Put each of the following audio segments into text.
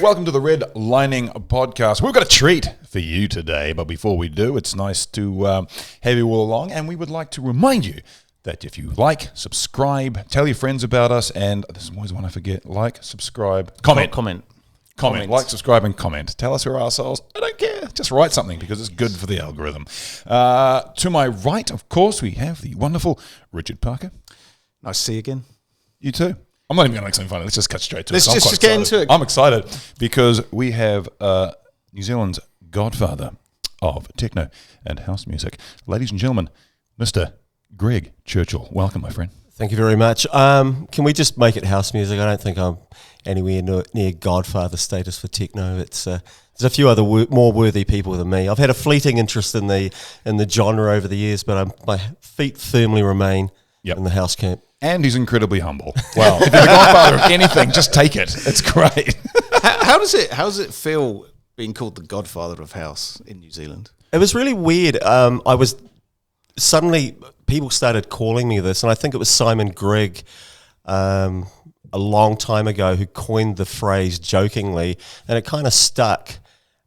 Welcome to the Redlining podcast. We've got a treat for you today, but before we do, it's nice to have you all along, and we would like to remind you that if you like, subscribe, tell your friends about us, and this is always one I forget, like, subscribe, comment, like, subscribe, and comment. Tell us we're assholes. I don't care. Just write something because it's good for the algorithm. To my right, of course, we have the wonderful Richard Parker. Nice to see you again. You too. I'm not even going to make something funny. Let's just cut straight to it. Let's just get into it. I'm excited because we have New Zealand's Godfather of techno and house music. Ladies and gentlemen, Mr. Greg Churchill. Welcome, my friend. Thank you very much. Can we just make it house music? I don't think I'm anywhere near Godfather status for techno. There's a few other more worthy people than me. I've had a fleeting interest in the genre over the years, but my feet firmly remain in the house camp. And he's incredibly humble. Well, if you're the godfather of anything, just take it. It's great. How does it feel being called the Godfather of house in New Zealand? It was really weird. Suddenly people started calling me this, and I think it was Simon Grigg a long time ago who coined the phrase jokingly, and it kind of stuck.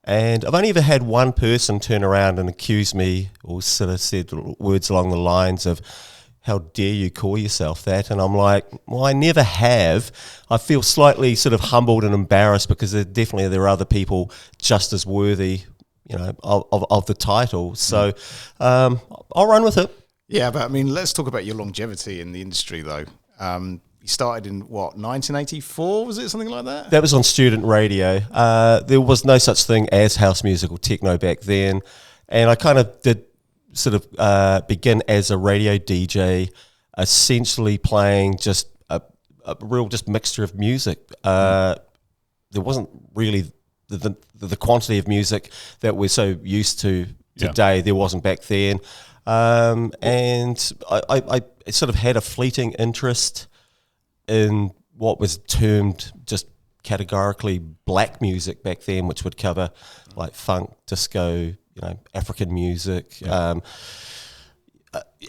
And I've only ever had one person turn around and accuse me or sort of said words along the lines of, "How dare you call yourself that?" And I'm like, well, I never have. I feel slightly sort of humbled and embarrassed because there are other people just as worthy, of the title. So I'll run with it. Yeah, but I mean, let's talk about your longevity in the industry, though. You started in, 1984, was it, something like that? That was on student radio. There was no such thing as house music or techno back then. And I kind of did sort of begin as a radio DJ, essentially playing just a real just mixture of music. There wasn't really the quantity of music that we're so used to today. There wasn't back then. And I sort of had a fleeting interest in what was termed just categorically black music back then, which would cover like funk, disco, African music,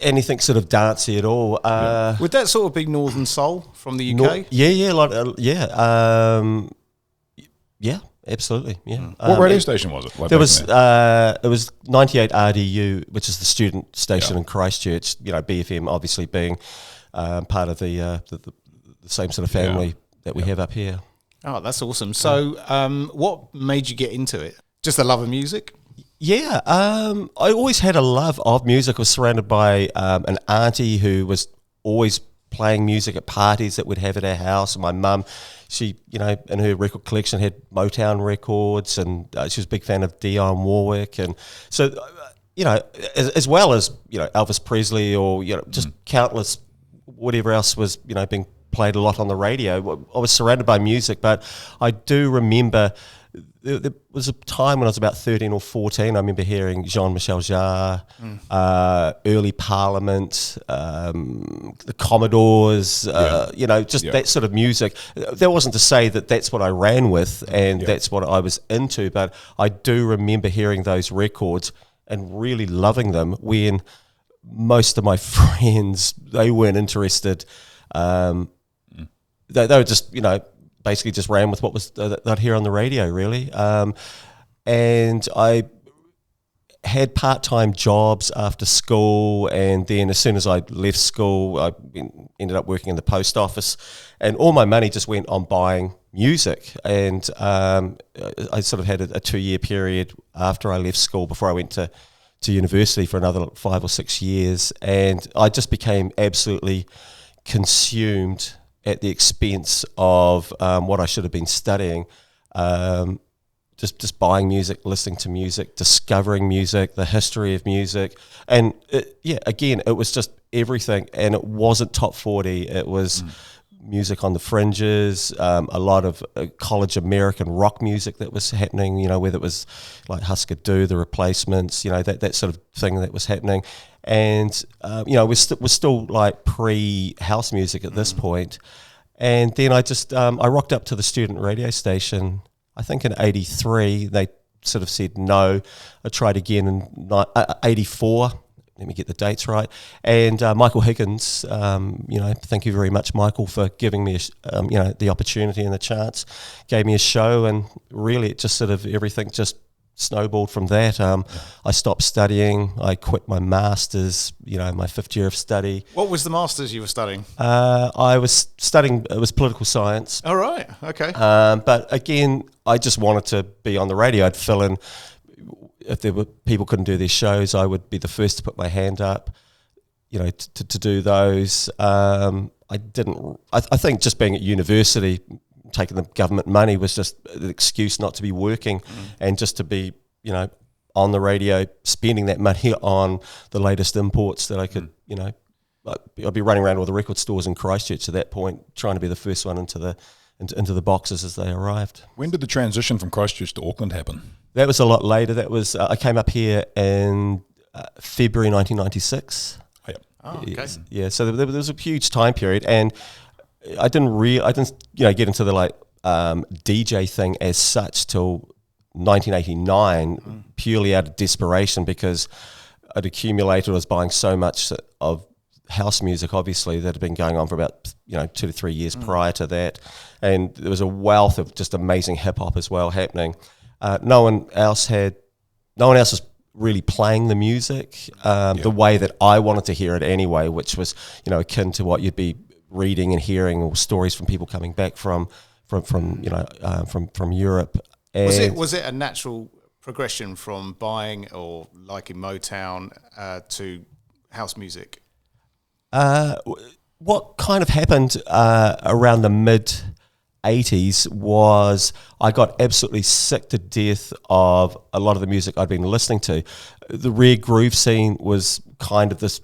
anything sort of dancey at all. Would that sort of be Northern Soul from the UK? Yeah, absolutely. Yeah. What radio station was it? There was it was 98 RDU, which is the student station in Christchurch. BFM obviously being part of the same sort of family that we have up here. Oh, that's awesome. So, what made you get into it? Just the love of music? Yeah, I always had a love of music. I was surrounded by an auntie who was always playing music at parties that we'd have at our house. And my mum, she, in her record collection had Motown records, and she was a big fan of Dionne Warwick. And so, as well as, Elvis Presley or, just countless whatever else was, being played a lot on the radio. I was surrounded by music, but I do remember there was a time when I was about 13 or 14, I remember hearing Jean-Michel Jarre, early Parliament, the Commodores, that sort of music. That wasn't to say that that's what I ran with and that's what I was into, but I do remember hearing those records and really loving them when most of my friends, they weren't interested. They were just, basically just ran with what was they'd hear on the radio, really. And I had part-time jobs after school, and then as soon as I left school, I ended up working in the post office, and all my money just went on buying music. And I sort of had a 2-year period after I left school before I went to university for another 5 or 6 years, and I just became absolutely consumed at the expense of what I should have been studying. Just buying music, listening to music, discovering music, the history of music. And again, it was just everything. And it wasn't top 40. It was music on the fringes, a lot of college American rock music that was happening, whether it was like Husker Du, The Replacements, that sort of thing that was happening. And, we're still like pre-house music at this point. And then I rocked up to the student radio station, I think in 83. They sort of said no. I tried again in 84. let me get the dates right. And Michael Higgins, thank you very much, Michael, for giving me, the opportunity and the chance. Gave me a show, and really, it just sort of everything just snowballed from that. I stopped studying. I quit my masters. My 5th year of study. What was the masters you were studying? I was studying. It was political science. All right. Okay. But again, I just wanted to be on the radio. I'd fill in. If there were people couldn't do their shows, I would be the first to put my hand up, to do those. I didn't. I think just being at university, taking the government money was just an excuse not to be working, and just to be, on the radio, spending that money on the latest imports that I could, I'd be running around all the record stores in Christchurch at that point, trying to be the first one into the boxes as they arrived. When did the transition from Christchurch to Auckland happen? That was a lot later. That was I came up here in February 1996. Oh, yeah. Oh, okay. Yeah, so there was a huge time period, and I didn't get into the DJ thing as such till 1989, purely out of desperation, because I'd accumulated. I was buying so much of house music, obviously, that had been going on for about 2 to 3 years prior to that, and there was a wealth of just amazing hip hop as well happening. No one else was really playing the music the way that I wanted to hear it anyway, which was akin to what you'd be reading and hearing, or stories from people coming back from Europe. And Was it a natural progression from buying or liking Motown to house music? What kind of happened around the mid-80s was I got absolutely sick to death of a lot of the music I'd been listening to. The rare groove scene was kind of this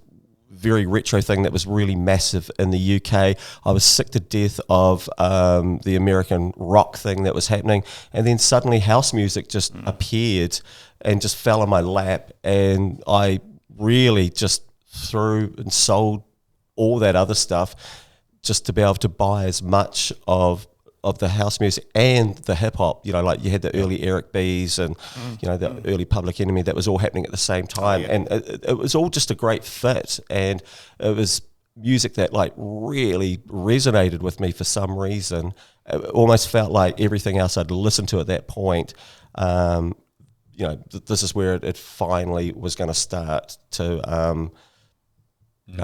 very retro thing that was really massive in the UK. I was sick to death of the American rock thing that was happening, and then suddenly house music just appeared and just fell on my lap, and I really just threw and sold all that other stuff just to be able to buy as much of the house music and the hip hop. You had the early Eric B's and the early Public Enemy. That was all happening at the same time, and it was all just a great fit. And it was music that really resonated with me for some reason. It almost felt like everything else I'd listened to at that point. This is where it finally was going to start to.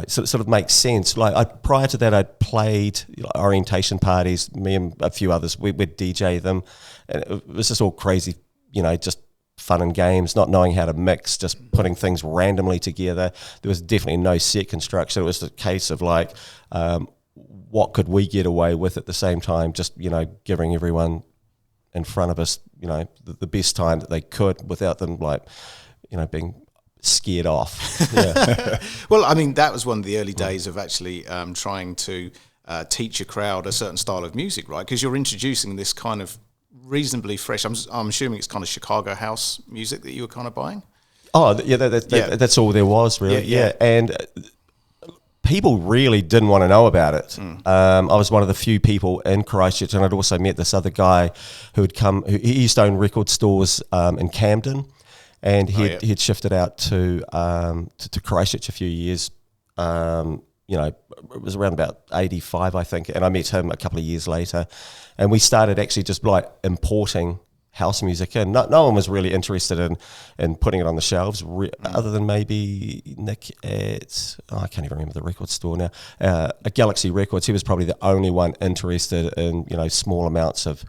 So it sort of makes sense. Prior to that, I'd played orientation parties. Me and a few others, we'd DJ them, and it was just all crazy. Just fun and games, not knowing how to mix, just putting things randomly together. There was definitely no set construction. It was a case of what could we get away with at the same time? Just giving everyone in front of us, the best time that they could without them being scared off. Yeah. Well, I mean, that was one of the early days of actually trying to teach a crowd a certain style of music, right? Because you're introducing this kind of reasonably fresh, I'm assuming it's kind of Chicago house music that you were kind of buying? Oh, yeah, that's all there was, really. Yeah. And people really didn't want to know about it. I was one of the few people in Christchurch, and I'd also met this other guy who he used to own record stores in Camden. And he'd shifted out to Christchurch a few years. It was around about 85, I think. And I met him a couple of years later, and we started actually just importing house music. And no one was really interested in putting it on the shelves, other than maybe Nick at I can't even remember the record store now. At Galaxy Records, he was probably the only one interested in small amounts of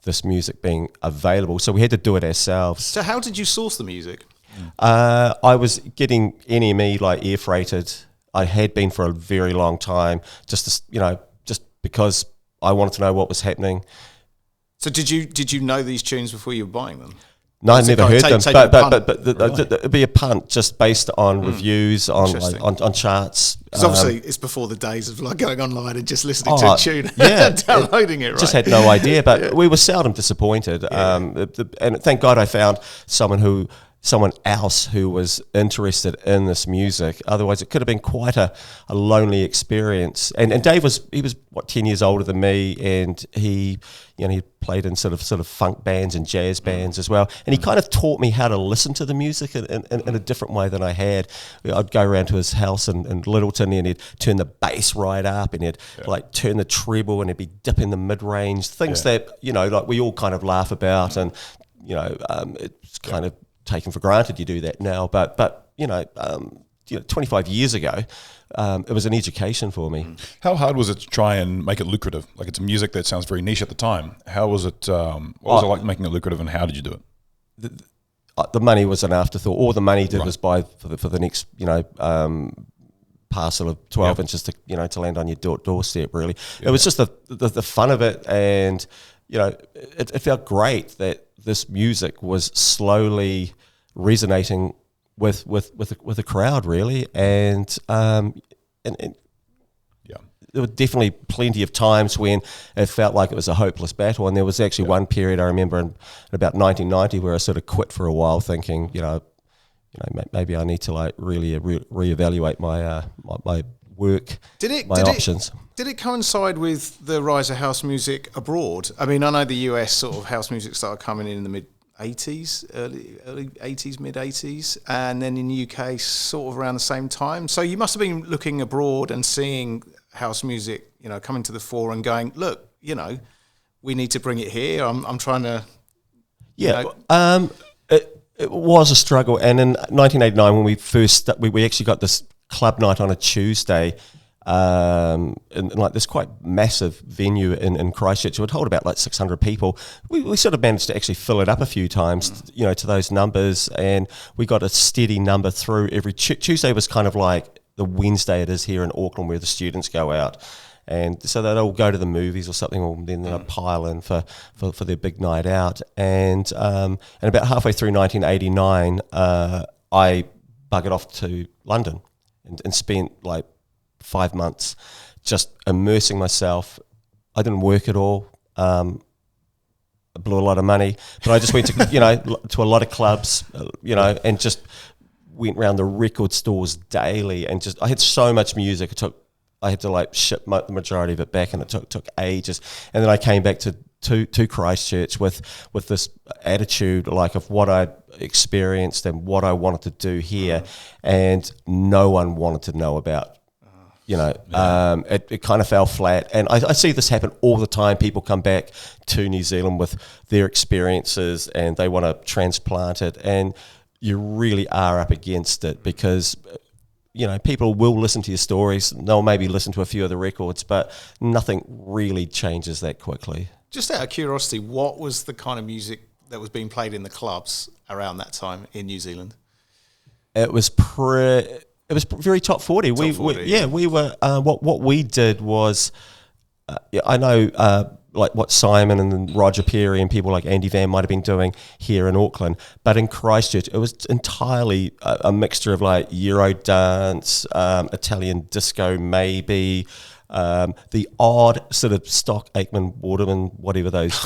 this music being available, so we had to do it ourselves. So how did you source the music? I was getting NME air freighted. I had been for a very long time, just because I wanted to know what was happening. So did you know these tunes before you were buying them? No, I never heard them, but it'd be a punt just based on reviews, on charts. Because obviously it's before the days of going online and just listening to a tune and downloading it, right? Just had no idea, but we were seldom disappointed. And thank God I found someone who someone else who was interested in this music. Otherwise, it could have been quite a lonely experience. And Dave was 10 years older than me, and he played in sort of funk bands and jazz bands as well. And he kind of taught me how to listen to the music in a different way than I had. I'd go around to his house in Littleton, and he'd turn the bass right up, and he'd like turn the treble, and he'd be dipping the mid-range, things that, like we all kind of laugh about, and, it's kind of taken for granted you do that now. But 25 years ago, it was an education for me. How hard was it to try and make it lucrative? Like, it's music that sounds very niche at the time. How was it? What was it like making it lucrative, and how did you do it? The money was an afterthought. All the money did was buy for the next, parcel of 12 inches to land on your doorstep. Really, it was just the fun of it, and it felt great that this music was slowly resonating with a crowd, really, and there were definitely plenty of times when it felt like it was a hopeless battle. And there was actually one period I remember in about 1990 where I sort of quit for a while, thinking, maybe I need to like really reevaluate my my work, options. Did it coincide with the rise of house music abroad? I mean, I know the US sort of house music started coming in the mid-80s, early 80s, mid-80s, and then in the UK sort of around the same time. So you must have been looking abroad and seeing house music, coming to the fore and going, look, we need to bring it here. I'm trying to... It was a struggle. And in 1989, when we first... we actually got this club night on a Tuesday in like this quite massive venue in Christchurch. It would hold about like 600 people. We sort of managed to actually fill it up a few times, to those numbers, and we got a steady number through every Tuesday. Was kind of like the Wednesday it is here in Auckland, where the students go out, and so they'd all go to the movies or something, or then they'd pile in for their big night out. And about halfway through 1989, I buggered off to London and spent like 5 months just immersing myself. I didn't work at all. I blew a lot of money, but I just went to to a lot of clubs, and just went around the record stores daily, and just I had so much music. I had to like ship the majority of it back, and it took ages. And then I came back to Christchurch with this attitude like of what I'd experienced and what I wanted to do here, and no one wanted to know about. It kind of fell flat, and I see this happen all the time. People come back to New Zealand with their experiences, and they want to transplant it, and you really are up against it because people will listen to your stories. They'll maybe listen to a few of the records, but nothing really changes that quickly. Just out of curiosity, what was the kind of music that was being played in the clubs around that time in New Zealand? It was very top 40. We were. What we did was, I know like what Simon and Roger Perry and people like Andy Van might have been doing here in Auckland, but in Christchurch it was entirely a mixture of like Euro dance, Italian disco, maybe. The odd sort of stock Aikman, Waterman, whatever those,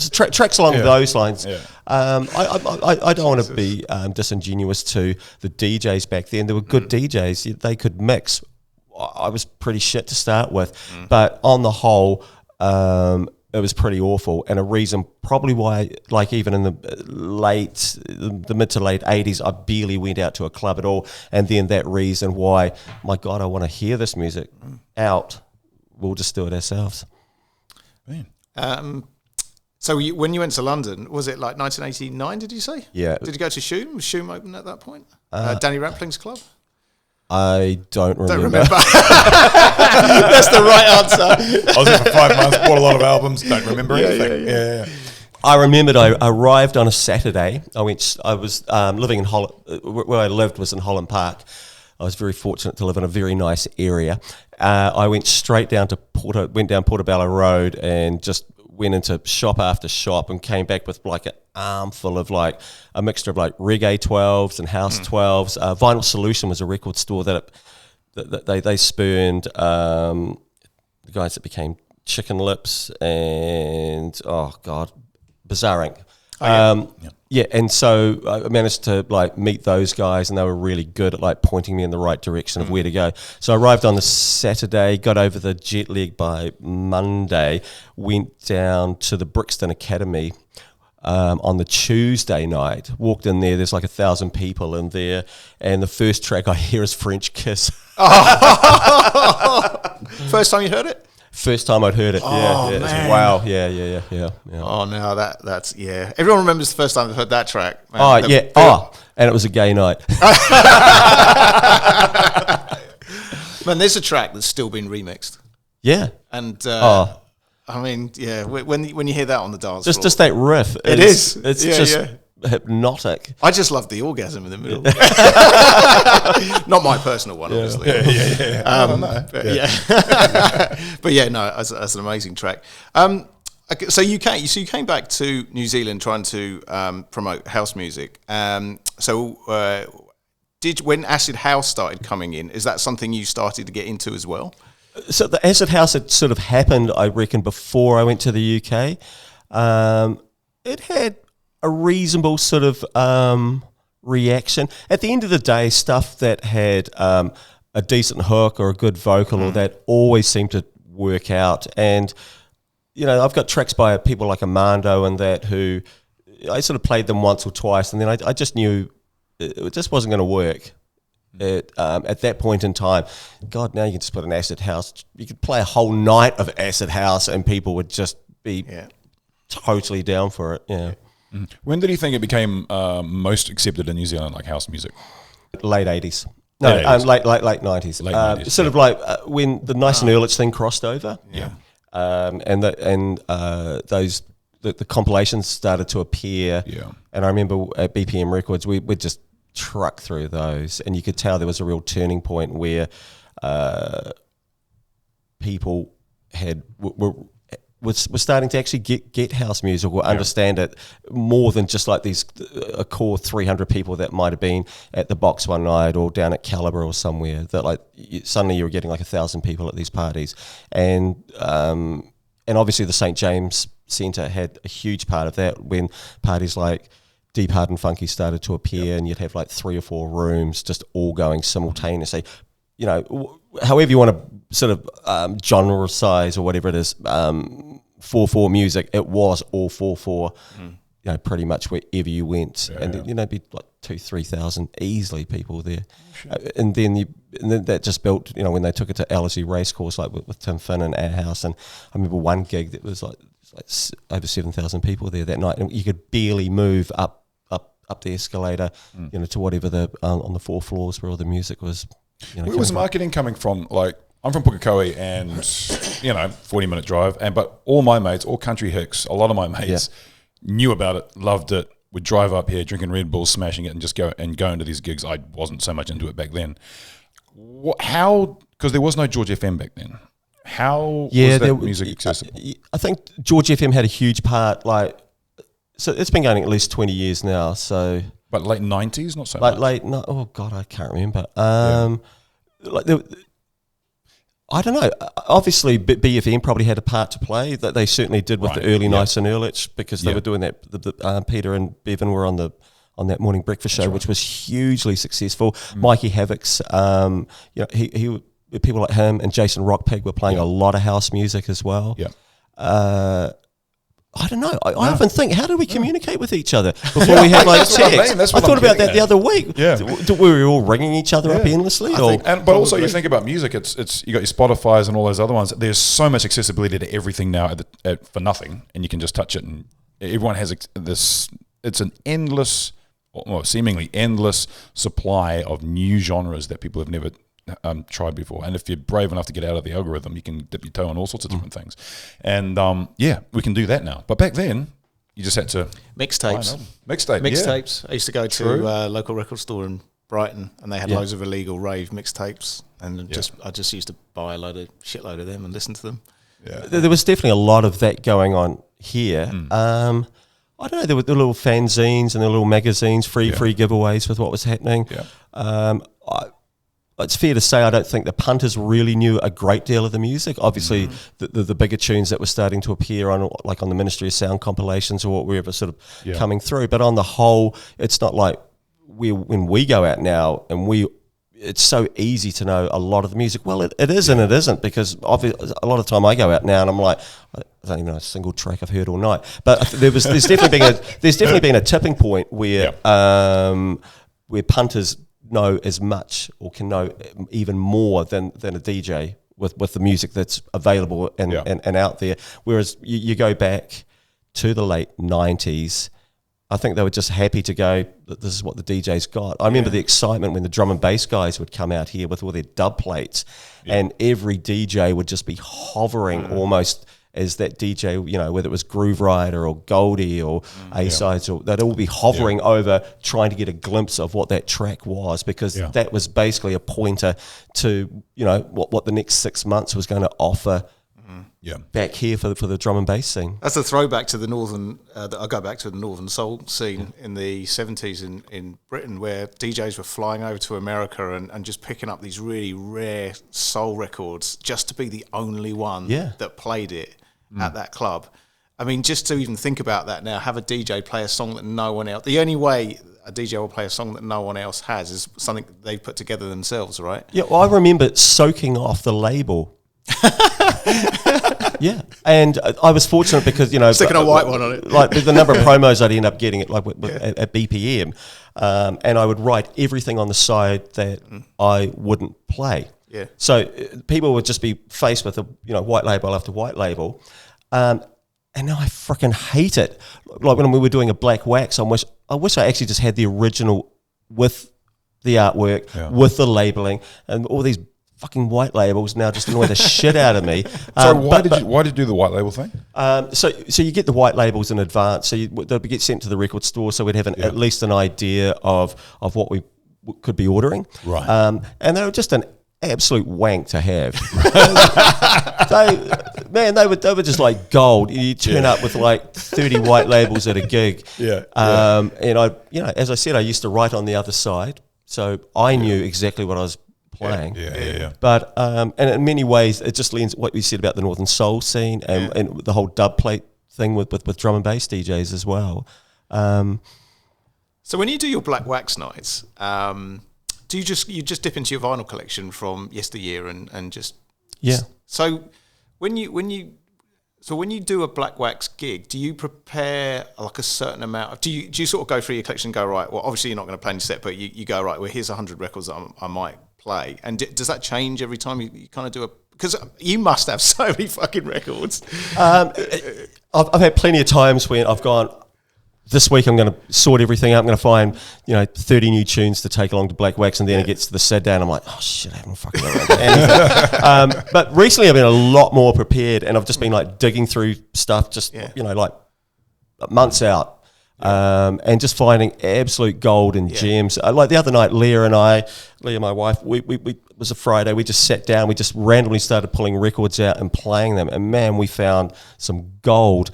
tracks along those lines. Yeah. I don't want to be disingenuous to the DJs back then. There were good DJs; they could mix. I was pretty shit to start with, but on the whole, it was pretty awful. And a reason probably why, like even in the mid to late 80s, I barely went out to a club at all. And then that reason why, my God, I want to hear this music out. We'll just do it ourselves. So when you went to London, was it like 1989, did you say? Yeah. Did you go to Shoom? Was Shoom open at that point? Danny Rampling's club? I don't remember. That's the right answer. I was there for 5 months, bought a lot of albums, don't remember anything. Yeah. I remembered I arrived on a Saturday. I was living in where I lived was in Holland Park. I was very fortunate to live in a very nice area. I went straight down to Portobello Road and just went into shop after shop and came back with like an armful of like a mixture of like reggae 12s and house 12s. Vinyl Solution was a record store that they spurned the guys that became Chicken Lips and Bizarre Inc. Yeah, and so I managed to like meet those guys, and they were really good at like pointing me in the right direction of where to go. So I arrived on the Saturday, got over the jet lag by Monday, went down to the Brixton Academy on the Tuesday night. Walked in there, there's like 1,000 people in there, and the first track I hear is French Kiss. First time you heard it? First time I'd heard it. Yeah. Man. Wow. Yeah. Oh no, that's Everyone remembers the first time they heard that track. Man. And it was a gay night. Man, there's a track that's still been remixed. Yeah. And I mean, yeah, when you hear that on the dance floor, just that riff. It's just hypnotic. I just love the orgasm in the middle. Not my personal one, obviously. But yeah, no, that's an amazing track. Okay, so you came back to New Zealand trying to promote house music. When acid house started coming in, is that something you started to get into as well? So the acid house had sort of happened, I reckon, before I went to the UK. It had a reasonable sort of reaction. At the end of the day, stuff that had a decent hook or a good vocal or that always seemed to work out. And, you know, I've got tracks by people like Armando and that who I sort of played them once or twice, and then I just knew it just wasn't going to work. At that point in time, God, now you can just put an acid house. You could play a whole night of acid house and people would just be totally down for it. Yeah. When did you think it became most accepted in New Zealand, like house music? Late 80s. No, late 90s. Late 90s. Sort of like when the Nice and Ehrlich thing crossed over. Yeah. The compilations started to appear. Yeah. And I remember at BPM Records, we'd just truck through those, and you could tell there was a real turning point where people were starting to actually get house music or understand it more than just like a core 300 people that might have been at the Box one night or down at Calibre or somewhere. That like suddenly you were getting like 1,000 people at these parties, and obviously the St. James Centre had a huge part of that when parties like Deep Hard and Funky started to appear, and you'd have like 3 or 4 rooms just all going simultaneously. You know, however you want to sort of genre size or whatever it is, 4/4 music, it was all 4/4. You know, pretty much wherever you went, you know, be like 2,000-3,000 easily people there, and then that just built. You know, when they took it to LSE Racecourse, like with Tim Finn and Our House, and I remember one gig that was like over 7,000 people there that night, and you could barely move up the escalator, you know, to whatever on the 4 floors where all the music was. You know, where was marketing coming from? Like, I'm from Pukekohe, and you know, 40-minute drive, but all my mates, all country hicks, a lot of my mates knew about it, loved it, would drive up here drinking Red Bulls, smashing it, and just go into these gigs. I wasn't so much into it back then. How? Because there was no George FM back then. How was that music accessible? I think George FM had a huge part. Like, so it's been going at least 20 years now. So, but late 90s, not so much. Oh God, I can't remember. I don't know. Obviously, BFM probably had a part to play. That they certainly did with the early Nice and Ehrlich, because they were doing that. Peter and Bevan were on that morning breakfast show, which was hugely successful. Mikey Havoc's, you know, he people like him and Jason Rockpig were playing a lot of house music as well. Yeah. I don't know. I often think, how did we communicate with each other before we had like text? I thought about that the other week. Yeah. Were we all ringing each other up endlessly? But also you think about music, it's you got your Spotify's and all those other ones. There's so much accessibility to everything now for nothing, and you can just touch it, and everyone has this. It's an endless, or seemingly endless supply of new genres that people have never tried before. And if you're brave enough to get out of the algorithm, you can dip your toe on all sorts of different things. And we can do that now. But back then, you just had to mixtapes. I used to go to a local record store in Brighton, and they had loads of illegal rave mixtapes, and I just used to buy a shitload of them and listen to them. Yeah. There was definitely a lot of that going on here. I don't know, there were the little fanzines and the little magazines, free giveaways with what was happening. it's fair to say I don't think the punters really knew a great deal of the music. Obviously, the bigger tunes that were starting to appear on the Ministry of Sound compilations or whatever sort of coming through. But on the whole, it's not like when we go out now and it's so easy to know a lot of the music. Well, it is and it isn't, because obviously a lot of the time I go out now and I'm like, I don't even know a single track I've heard all night. But there's definitely been a tipping point where punters know as much or can know even more than a DJ with the music that's available and out there. Whereas you go back to the late 90s, I think they were just happy to go, this is what the DJ's got. I remember the excitement when the drum and bass guys would come out here with all their dub plates, and every DJ would just be hovering almost as that DJ, whether it was Groove Rider or Goldie or A-Sides, or they'd all be hovering over trying to get a glimpse of what that track was, because that was basically a pointer to, what the next 6 months was going to offer back here for the drum and bass scene. That's a throwback to the northern. I go back to the northern soul scene in the 70s in Britain, where DJs were flying over to America and just picking up these really rare soul records just to be the only one that played it at that club. I mean, just to even think about that now, have a DJ play a song that no one else. The only way a DJ will play a song that no one else has is something they put together themselves, right? Yeah, well, I remember soaking off the label. Yeah, and I was fortunate because sticking a white one on it, like the number of promos I'd end up getting at at BPM, and I would write everything on the side that I wouldn't play. Yeah. So people would just be faced with white label after white label, and now I freaking hate it. Like when we were doing a black wax, I wish I actually just had the original with the artwork, with the labeling, and all these fucking white labels now just annoy the shit out of me. So why did you do the white label thing? So you get the white labels in advance, so they'll get sent to the record store, so we'd have at least an idea of what we could be ordering. Right. And they were just an absolute wank to have. They were just like gold. You turn up with like 30 white labels at a gig. And I, as I said, I used to write on the other side, so I knew exactly what I was playing. But and in many ways it just leans what we said about the Northern Soul scene and the whole dub plate thing with drum and bass DJs as well. So when you do your black wax nights, do you just dip into your vinyl collection from yesteryear and just So when you do a black wax gig, do you prepare like a certain amount of, do you sort of go through your collection and go, right, well obviously you're not going to play any set, but you go, right, well here's 100 records that I might play, and does that change every time you kind of do because you must have so many fucking records. I've had plenty of times when I've gone, this week I'm going to sort everything out, I'm going to find 30 new tunes to take along to black wax, and then it gets to the set down, I'm like, oh shit, I haven't fucking got anything. But recently I've been a lot more prepared, and I've just been like digging through stuff just like months out. And just finding absolute gold and gems. Like the other night, Leah, my wife, we it was a Friday, we just sat down, we just randomly started pulling records out and playing them, and man, we found some gold.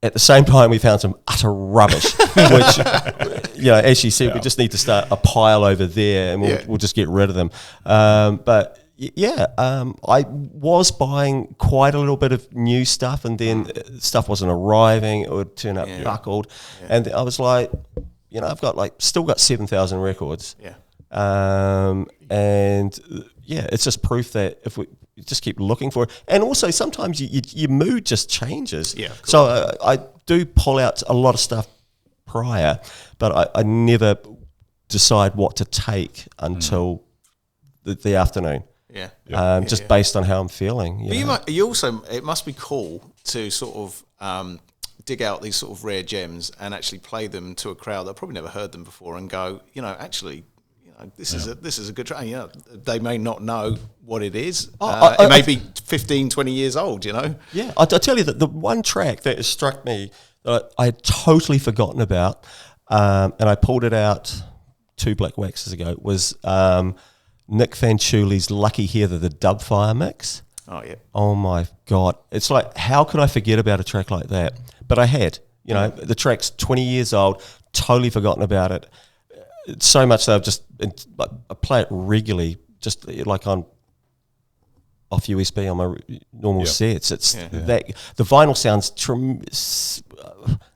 At the same time, we found some utter rubbish, which, as she said, we just need to start a pile over there, and we'll just get rid of them. But I was buying quite a little bit of new stuff, and then stuff wasn't arriving. It would turn up buckled, and I was like, I've got still got 7,000 records. It's just proof that if we just keep looking for it, and also sometimes your mood just changes. So I do pull out a lot of stuff prior, but I never decide what to take until the afternoon. Based on how I'm feeling. But it must be cool to sort of dig out these sort of rare gems and actually play them to a crowd that probably never heard them before, and go, this is a good track. They may not know what it is. It may be 15, 20 years old. Yeah, I'll tell you that the one track that has struck me that I had totally forgotten about, and I pulled it out 2 black waxes ago, was Nick Fanciulli's Lucky Heather, the Dubfire mix. Oh, yeah. Oh, my God. It's like, how could I forget about a track like that? But I had. The track's 20 years old, totally forgotten about it. It's so much that I play it regularly, just like on off USB on my normal sets. It's that the vinyl sounds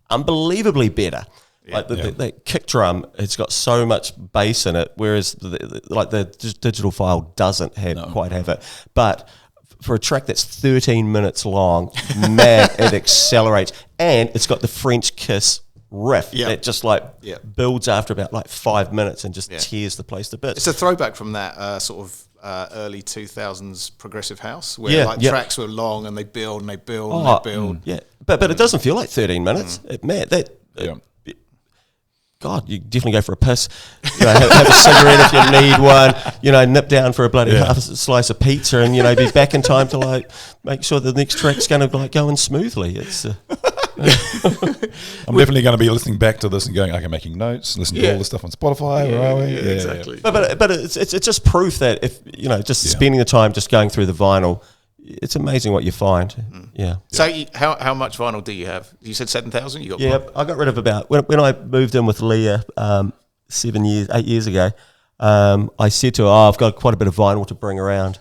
unbelievably better. Like the kick drum, it's got so much bass in it, whereas the digital file doesn't quite have it. But for a track that's 13 minutes long, man, it accelerates, and it's got the French kiss riff that just builds after about 5 minutes and just tears the place to bits. It's a throwback from that sort of early 2000s progressive house where tracks were long and they build and they build and they build. Yeah, but it doesn't feel like 13 minutes. God, you definitely go for a piss. Have a cigarette if you need one. Nip down for a bloody half a slice of pizza, and be back in time to make sure the next track's going to go in smoothly. It's. I'm definitely going to be listening back to this and going, okay, making notes, listening to all the stuff on Spotify. Where are we? Yeah, exactly. But it's just proof that if spending the time just going through the vinyl, it's amazing what you find. Yeah. So how much vinyl do you have? You said 7,000. You got? Yeah, I got rid of about when I moved in with Leah 8 years ago. I said to her, I've got quite a bit of vinyl to bring around.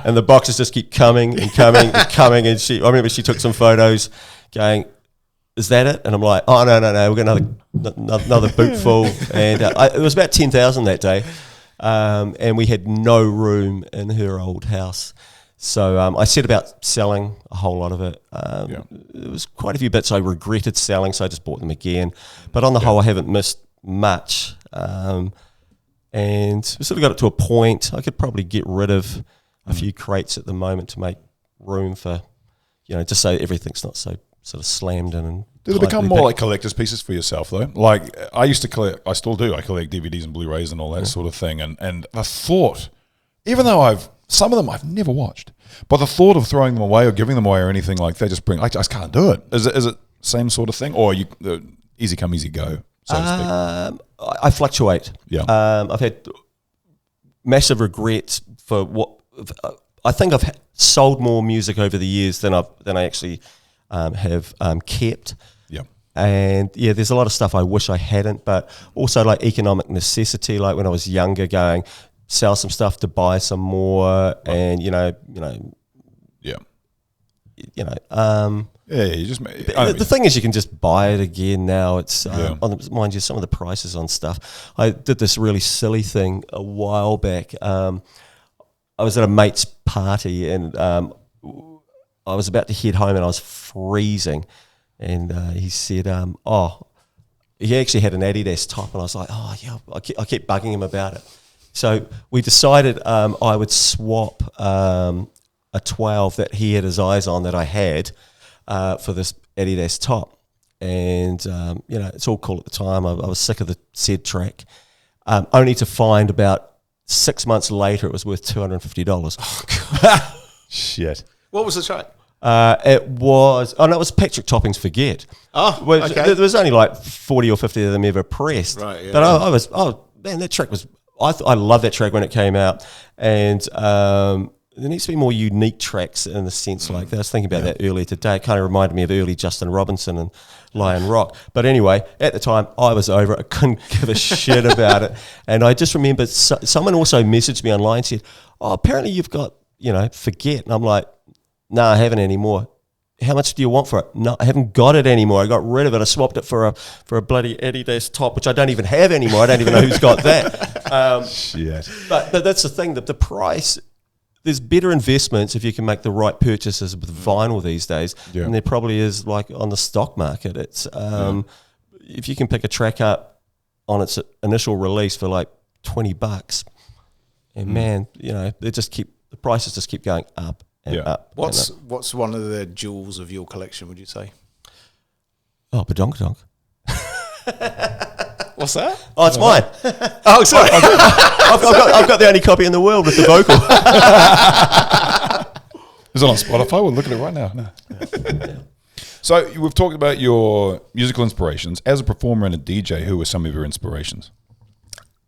And the boxes just keep coming and coming and coming. And I remember she took some photos going, is that it? And I'm like, oh, no, we've got another boot full. And it was about 10,000 that day. And we had no room in her old house. So I set about selling a whole lot of it. There was quite a few bits I regretted selling, so I just bought them again. But on the whole, I haven't missed much. And we sort of got it to a point. I could probably get rid of a few crates at the moment to make room for, just so everything's not so sort of slammed in. And do they become more like collector's pieces for yourself, though? Like, I used to collect, I still do, I collect DVDs and Blu-rays and all that sort of thing. And the thought, even though some of them I've never watched, but the thought of throwing them away or giving them away or anything like that I just can't do it. Is it same sort of thing? Or easy come, easy go, so to speak? I fluctuate. Yeah. I've had massive regrets for what I think I've sold more music over the years than I actually have kept. Yeah. And there's a lot of stuff I wish I hadn't, but also like economic necessity, like when I was younger, going sell some stuff to buy some more, and you just the thing is, you can just buy it again now. It's mind you, some of the prices on stuff. I did this really silly thing a while back. I was at a mate's party, and I was about to head home, and I was freezing. And he said, he actually had an Adidas top, and I was like, I kept bugging him about it. So we decided I would swap a 12 that he had his eyes on that I had for this Adidas top. And, it's all cool at the time. I was sick of the said track, only to find about 6 months later it was worth $250. Oh, God. Shit. What was the track? It was Patrick Topping's Forget. Okay. There was only like 40 or 50 of them ever pressed. Right, yeah. But that track was, I loved that track when it came out. And there needs to be more unique tracks in the sense like that. I was thinking about that earlier today. It kind of reminded me of early Justin Robinson and Lion Rock. But anyway, at the time, I was over it. I couldn't give a shit about it. And I just remember someone also messaged me online and said, apparently you've got, Forget. And I'm like, no, I haven't anymore. How much do you want for it? No, I haven't got it anymore. I got rid of it. I swapped it for a bloody Adidas top, which I don't even have anymore. I don't even know who's got that. Shit. But that's the thing, that the price, there's better investments if you can make the right purchases with vinyl these days. Yeah. And there probably is like on the stock market. It's if you can pick a track up on its initial release for like $20, and man, the prices just keep going up. And up. What's one of the jewels of your collection, would you say? Oh, Badonkadonk. What's that? Oh, it's mine. Oh, sorry. I've got the only copy in the world with the vocal. Is it on Spotify? We'll look at it right now. No. So we've talked about your musical inspirations. As a performer and a DJ, who are some of your inspirations?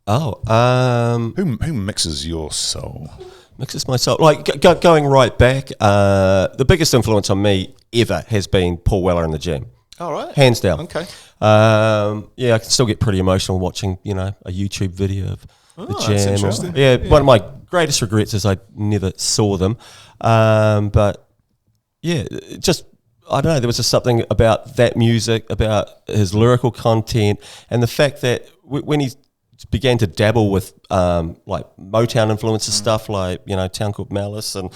Who mixes your soul? Mixes my soul. Like going right back, the biggest influence on me ever has been Paul Weller and the Jam. All right. Hands down. Okay. I can still get pretty emotional watching, a YouTube video of the that's Jam. interesting. One of my greatest regrets is I never saw them. But yeah, just, I don't know, there was just something about that music, about his lyrical content, and the fact that when he began to dabble with like Motown influences, stuff like, Town Called Malice and,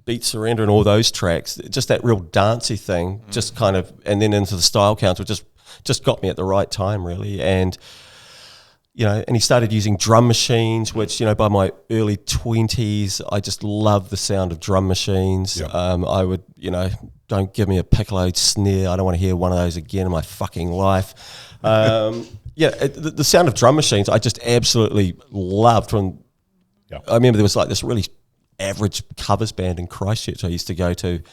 Beat Surrender and all those tracks, just that real dancey thing, just kind of, and then into the Style Council, just got me at the right time, really. And, and he started using drum machines, which, by my early 20s, I just loved the sound of drum machines. Yep. I would, don't give me a piccolo snare. I don't want to hear one of those again in my fucking life. The sound of drum machines, I just absolutely loved. I remember there was like this really average covers band in Christchurch I used to go to,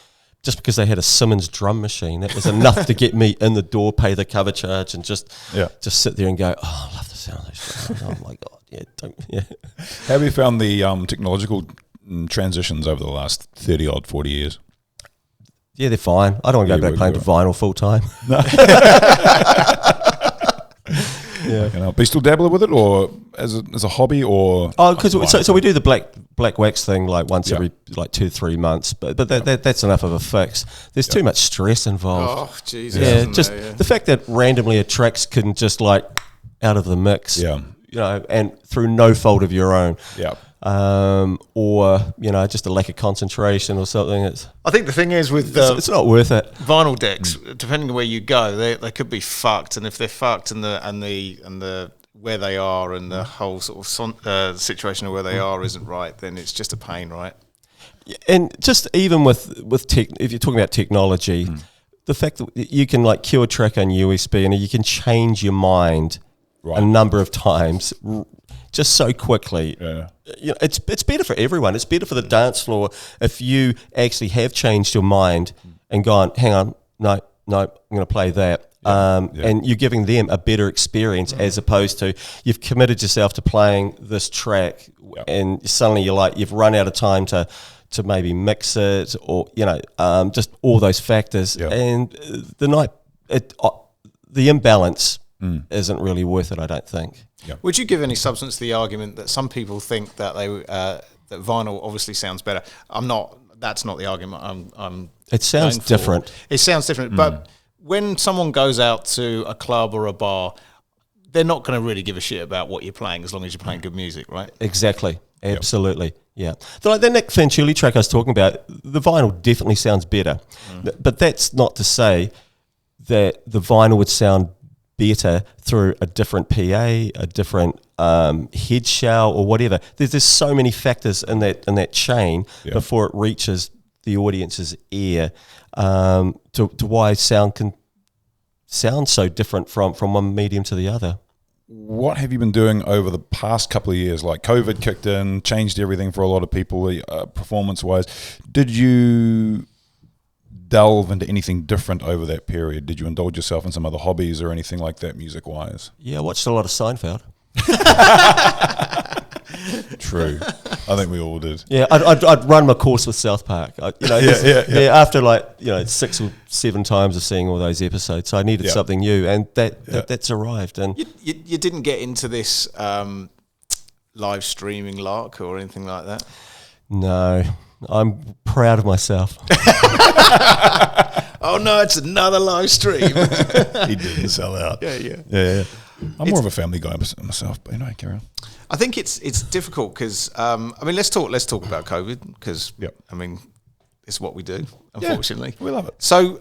just because they had a Simmons drum machine. That was enough to get me in the door, pay the cover charge, and just sit there and go, oh, I love the sound of those drums. Oh my God, How have you found the technological transitions over the last 30 odd 40 years? Yeah, they're fine. I don't want to go back playing vinyl full time. No. But you still dabble with it, or as a hobby, or so we do the black wax thing like once every like 2-3 months, but that's enough of a fix. There's too much stress involved. Oh Jesus! The fact that randomly a track's can just like out of the mix, and through no fault of your own, or just a lack of concentration or something. I think the thing is with it's not worth it. Vinyl decks, depending on where you go, they could be fucked, and if they're fucked and the where they are and the whole sort of situation of where they are isn't right, then it's just a pain, right? And just even with tech, if you're talking about technology, the fact that you can like cue a track on USB and you can change your mind a number of times just so quickly. Yeah. It's better for everyone. It's better for the dance floor if you actually have changed your mind and gone, hang on, no, I'm going to play that. And you're giving them a better experience as opposed to you've committed yourself to playing this track and suddenly you've run out of time to maybe mix it or, just all those factors. And the imbalance isn't really worth it, I don't think. Yeah. Would you give any substance to the argument that some people think that that vinyl obviously sounds better? That's not the argument. It sounds different. It sounds different, but when someone goes out to a club or a bar, they're not going to really give a shit about what you're playing as long as you're playing good music, right? Exactly. Absolutely. Yeah. So like the Nick Fanciulli track I was talking about, the vinyl definitely sounds better. But that's not to say that the vinyl would sound better through a different PA, a different head shell or whatever. There's so many factors in that chain before it reaches the audience's ear to why sound can sound so different from one medium to the other. What have you been doing over the past couple of years? Like COVID kicked in, changed everything for a lot of people performance-wise. Did you delve into anything different over that period? Did you indulge yourself in some other hobbies or anything like that music-wise? Yeah, I watched a lot of Seinfeld. True. I think we all did. Yeah, I'd run my course with South Park. After 6 or 7 times of seeing all those episodes, so I needed something new, and that's arrived. And you didn't get into this live streaming lark or anything like that? No, I'm proud of myself. Oh no, it's another live stream. He didn't sell out. Yeah. I'm more of a family guy myself, but carry on. I think it's difficult because let's talk about COVID because it's what we do, unfortunately. We love it. So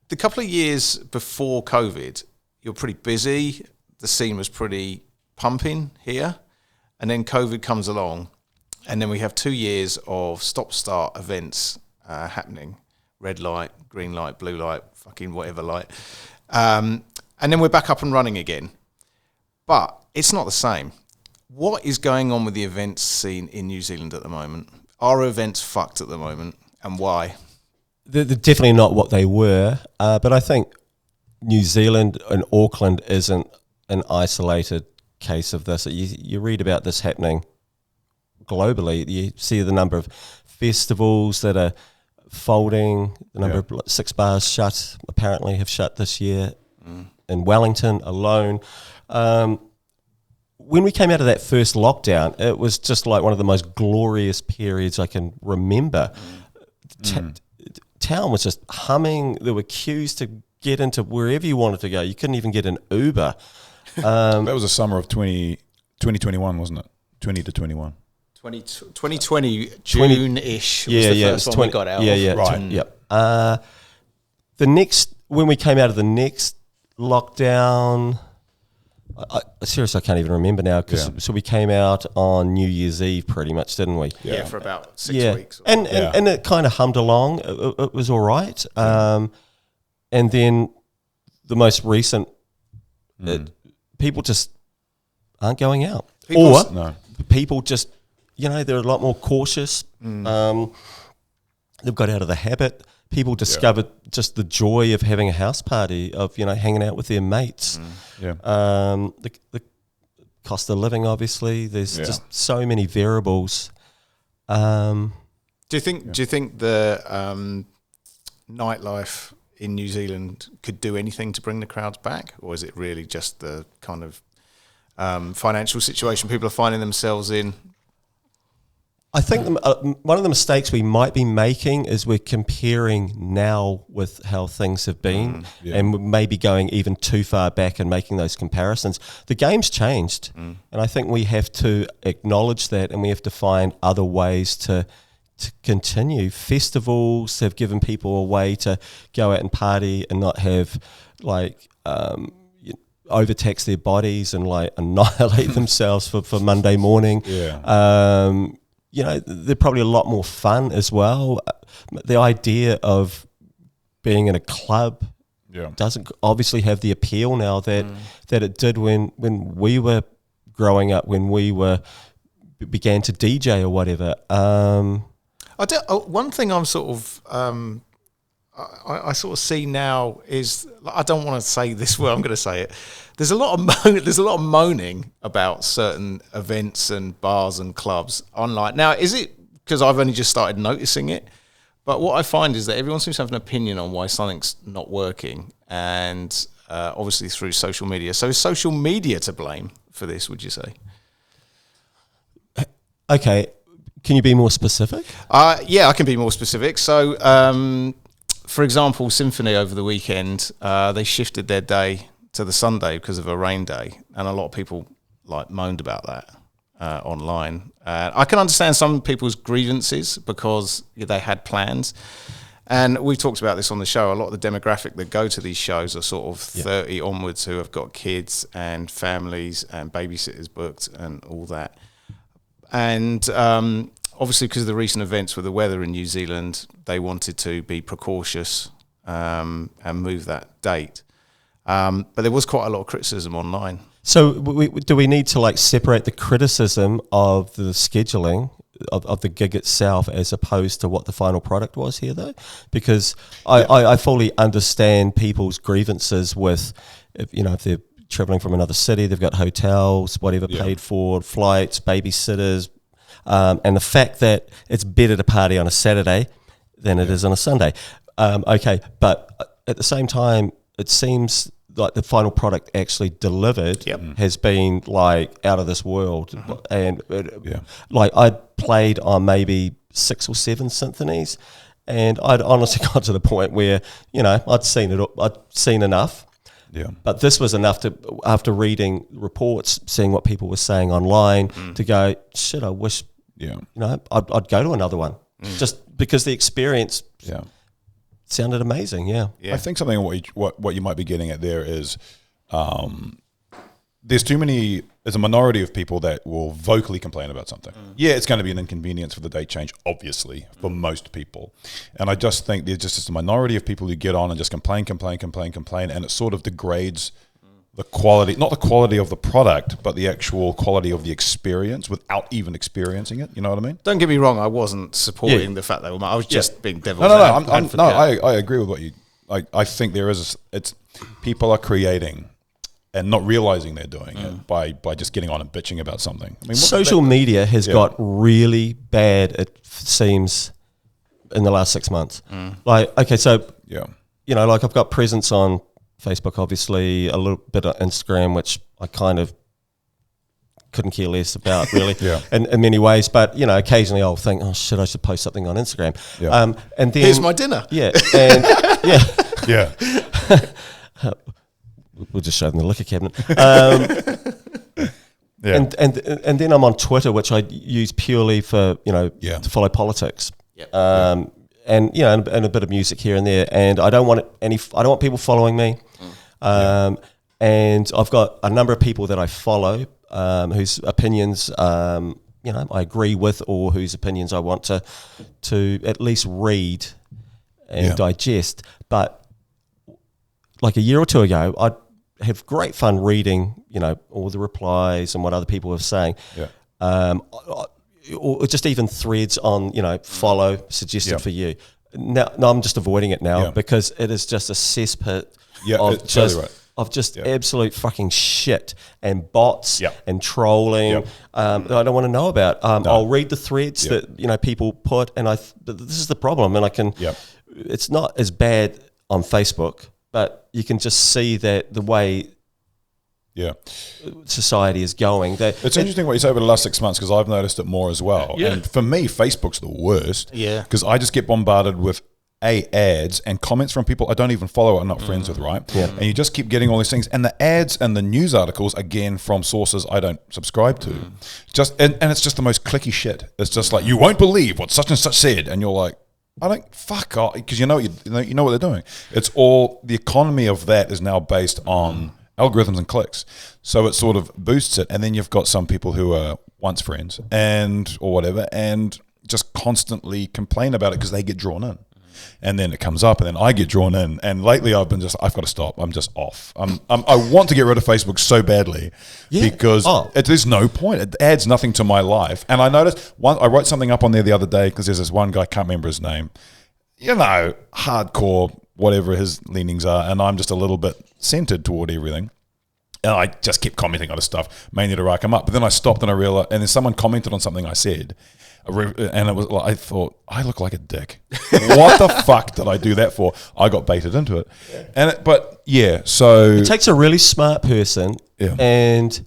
the couple of years before COVID, you're pretty busy. The scene was pretty pumping here, and then COVID comes along, and then we have 2 years of stop-start events happening: red light, green light, blue light, fucking whatever light, and then we're back up and running again. But it's not the same. What is going on with the events scene in New Zealand at the moment? Are events fucked at the moment, and why? They're definitely not what they were, but I think New Zealand and Auckland isn't an isolated case of this. You read about this happening globally. You see the number of festivals that are folding. The number of 6 bars shut, apparently have shut this year in Wellington alone. When we came out of that first lockdown, it was just like one of the most glorious periods I can remember. Town was just humming. There were queues to get into wherever you wanted to go. You couldn't even get an Uber. That was the summer of 2021, wasn't it? 20 to 21. 2020, June-ish was the first one we got out of. Right. When we came out of the next lockdown, seriously, I can't even remember now. So we came out on New Year's Eve pretty much, didn't we? Yeah, for about 6 weeks. And it kind of hummed along. It was all right. And then the most recent, people just aren't going out. People just, they're a lot more cautious. They've got out of the habit. People discovered just the joy of having a house party, of hanging out with their mates. The cost of living, obviously. There's just so many variables. Do you think the nightlife in New Zealand could do anything to bring the crowds back, or is it really just the kind of financial situation people are finding themselves in? I think one of the mistakes we might be making is we're comparing now with how things have been, and we're maybe going even too far back and making those comparisons. The game's changed, and I think we have to acknowledge that, and we have to find other ways to continue. Festivals have given people a way to go out and party and not have overtax their bodies and annihilate themselves for Monday morning. They're probably a lot more fun as well. The idea of being in a club doesn't obviously have the appeal now that it did when we were growing up, when we began to DJ or whatever. One thing I'm sort of I sort of see now is, I don't want to say this well, I'm going to say it. There's a lot of moaning about certain events and bars and clubs online. Now, is it because I've only just started noticing it? But what I find is that everyone seems to have an opinion on why something's not working, and obviously through social media. So is social media to blame for this, would you say? Okay. Can you be more specific? Yeah, I can be more specific. So, for example, Symphony over the weekend, they shifted their day to the Sunday because of a rain day, and a lot of people moaned about that online. I can understand some people's grievances because they had plans, and we've talked about this on the show. A lot of the demographic that go to these shows are sort of 30 onwards, who have got kids and families and babysitters booked and all that. And obviously, because of the recent events with the weather in New Zealand, they wanted to be precautious and move that date. But there was quite a lot of criticism online. So do we need to separate the criticism of the scheduling of the gig itself as opposed to what the final product was here, though? Because I fully understand people's grievances with, if they're traveling from another city, they've got hotels, whatever, paid for, flights, babysitters, and the fact that it's better to party on a Saturday than it is on a Sunday. Okay, but at the same time, it seems like the final product actually delivered has been out of this world. And I'd played on maybe 6 or 7 symphonies, and I'd honestly got to the point where, I'd seen enough. Yeah. But this was enough to, after reading reports, seeing what people were saying online, to go, shit, I wish, I'd go to another one. Just because the experience sounded amazing. I think something what you might be getting at there is there's a minority of people that will vocally complain about something. Yeah, it's going to be an inconvenience for the date change, obviously, for most people. And I just think there's just a minority of people who get on and just complain, and it sort of degrades the quality, not the quality of the product, but the actual quality of the experience without even experiencing it. You know what I mean? Don't get me wrong, I wasn't supporting the fact that I was just being devil's advocate. I agree with what you. I think there is. People are creating and not realizing they're doing it by just getting on and bitching about something. I mean, social media has got really bad, it seems, in the last 6 months. Like, okay, so Yeah. you know, like I've got presence on Facebook, obviously, a little bit on Instagram, which I kind of couldn't care less about, really, Yeah. in many ways. But, you know, occasionally I'll think, oh, shit, I should post something on Instagram. Yeah. And then, Here's my dinner. Yeah. And, yeah. Yeah. We'll just show them the liquor cabinet. Yeah. And then I'm on Twitter, which I use purely for, you know, Yeah. to follow politics. Yep. And, you know, and a bit of music here and there. And I don't want people following me. And I've got a number of people that I follow, whose opinions, you know, I agree with, or whose opinions I want to at least read and digest. But like a year or two ago, I'd have great fun reading, you know, all the replies and what other people are saying. Yeah. Or just even threads on, you know, follow, suggested for you. Now, no, I'm just avoiding it now because it is just a cesspit of just absolute fucking shit and bots and trolling that I don't want to know about. I'll read the threads that, you know, people put, and this is the problem, and I can. It's not as bad on Facebook, but you can just see that the way society is going. It's interesting what you say over the last 6 months, because I've noticed it more as well. Yeah. And for me, Facebook's the worst. Yeah. Because I just get bombarded with ads and comments from people I don't even follow, I'm not friends with, right? Yeah. And you just keep getting all these things. And the ads and the news articles, again, from sources I don't subscribe to. And it's just the most clicky shit. It's just like, you won't believe what such and such said. And you're like, I don't, fuck off, because you know what they're doing. It's all, the economy of that is now based on algorithms and clicks. So it sort of boosts it. And then you've got some people who are once friends or whatever, and just constantly complain about it because they get drawn in. And then it comes up, and then I get drawn in. And lately, I've got to stop. I'm just off. I want to get rid of Facebook so badly because there's no point. It adds nothing to my life. And I noticed I wrote something up on there the other day because there's this one guy, can't remember his name. You know, hardcore, whatever his leanings are, and I'm just a little bit centered toward everything. And I just kept commenting on his stuff, mainly to rack him up. But then I stopped and I realized, and then someone commented on something I said. And it was like, I thought, I look like a dick. What the fuck did I do that for? I got baited into it. So it takes a really smart person and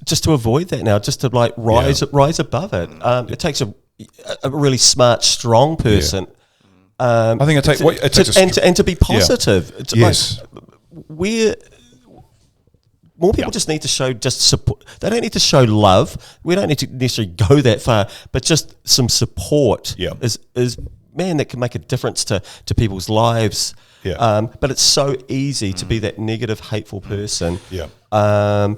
just to avoid that now, just to like rise above it. It takes a really smart, strong person. I think to be positive. Yes. More people just need to show just support. They don't need to show love. We don't need to necessarily go that far, but just some support is man, that can make a difference to people's lives. But it's so easy to be that negative, hateful person. And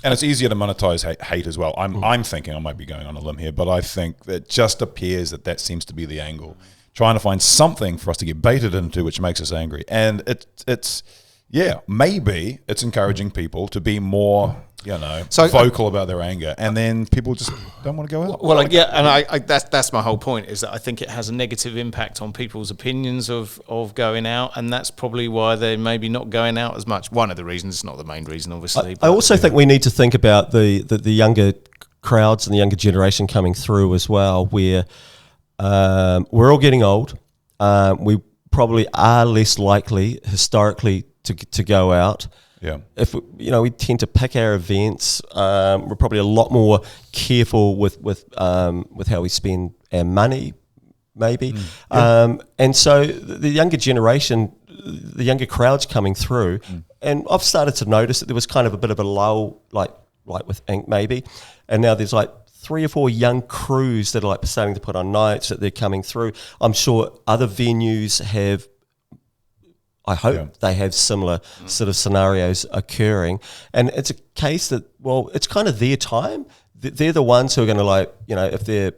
it's easier to monetize hate as well. I'm thinking, I might be going on a limb here, but I think that just appears that seems to be the angle. Trying to find something for us to get baited into which makes us angry. And it's maybe it's encouraging people to be more, vocal about their anger, and then people just don't want to go out. Well, and that's my whole point, is that I think it has a negative impact on people's opinions of going out, and that's probably why they're maybe not going out as much. One of the reasons, it's not the main reason, obviously. I also think we need to think about the younger crowds and the younger generation coming through as well, where we're all getting old. We probably are less likely historically to go out. If we tend to pick our events, we're probably a lot more careful with how we spend our money, maybe. And so the younger generation, the younger crowds coming through, and I've started to notice that there was kind of a bit of a lull, like with Ink maybe, and now there's like 3 or 4 young crews that are like starting to put on nights that they're coming through. I'm sure other venues have. I hope they have similar sort of scenarios occurring. And it's a case that, it's kind of their time. They're the ones who are going to if they're,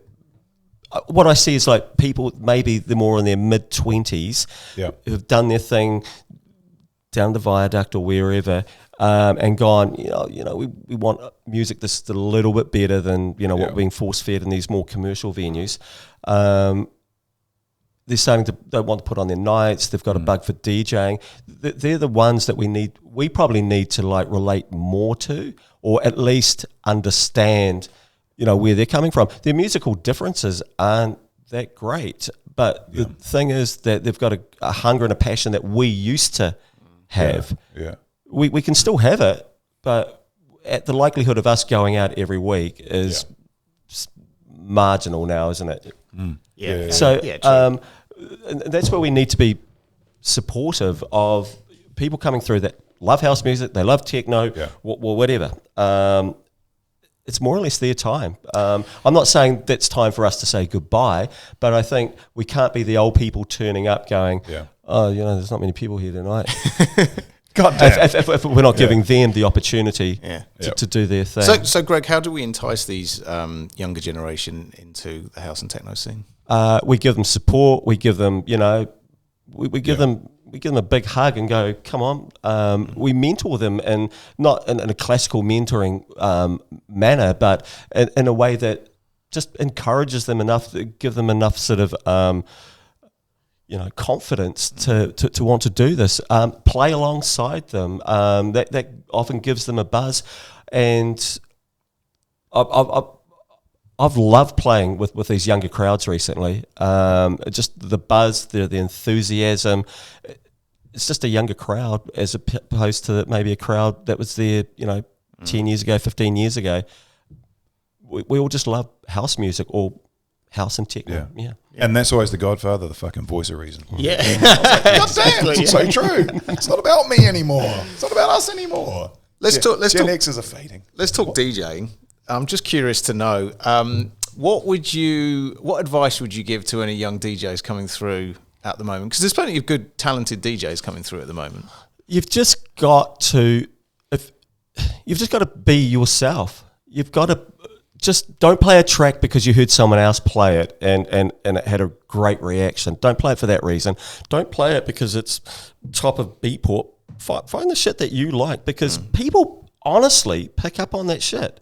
what I see is like people, maybe they're more in their mid-20s who've done their thing down the viaduct or wherever and gone, we want music that's a little bit better than, what we're being force-fed in these more commercial venues. They're starting to don't want to put on their nights. They've got a bug for DJing. They're the ones that we probably need to relate more to, or at least understand, where they're coming from. Their musical differences aren't that great. But the thing is that they've got a hunger and a passion that we used to have. Yeah. We can still have it, but the likelihood of us going out every week is marginal now, isn't it? Yeah. So true. and that's where we need to be supportive of people coming through that love house music, they love techno, whatever. It's more or less their time. I'm not saying that's time for us to say goodbye, but I think we can't be the old people turning up going, oh, there's not many people here tonight. God damn. If we're not giving them the opportunity to do their thing. So, Greg, how do we entice these younger generation into the house and techno scene? We give them support. We give them, we give them a big hug and go, come on. We mentor them, and not in a classical mentoring manner, but in a way that just encourages them enough, to give them enough sort of confidence to want to do this. Play alongside them. That often gives them a buzz, and I've loved playing with these younger crowds recently. Just the buzz, the enthusiasm. It's just a younger crowd as opposed to maybe a crowd that was there, 10 years ago, 15 years ago. We all just love house music or house and techno. Yeah. And that's always the Godfather, the fucking voice of reason. Yeah. God damn, it's so true. It's not about me anymore. It's not about us anymore. Let's talk. Gen X's are fading. Let's talk DJing. I'm just curious to know, what advice would you give to any young DJs coming through at the moment? Because there's plenty of good, talented DJs coming through at the moment. You've just got to be yourself. You've got to just don't play a track because you heard someone else play it and it had a great reaction. Don't play it for that reason. Don't play it because it's top of Beatport. Find the shit that you like, because people honestly pick up on that shit.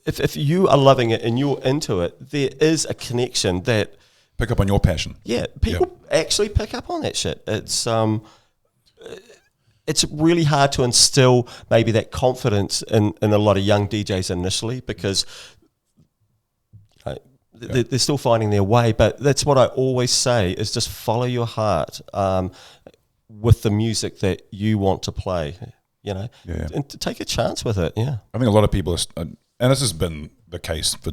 If you are loving it and you're into it, there is a connection that pick up on your passion. Yeah, people actually pick up on that shit. It's really hard to instill maybe that confidence in a lot of young DJs initially, because they're still finding their way. But that's what I always say, is just follow your heart with the music that you want to play, and to take a chance with it. Yeah, I think a lot of people are, and this has been the case for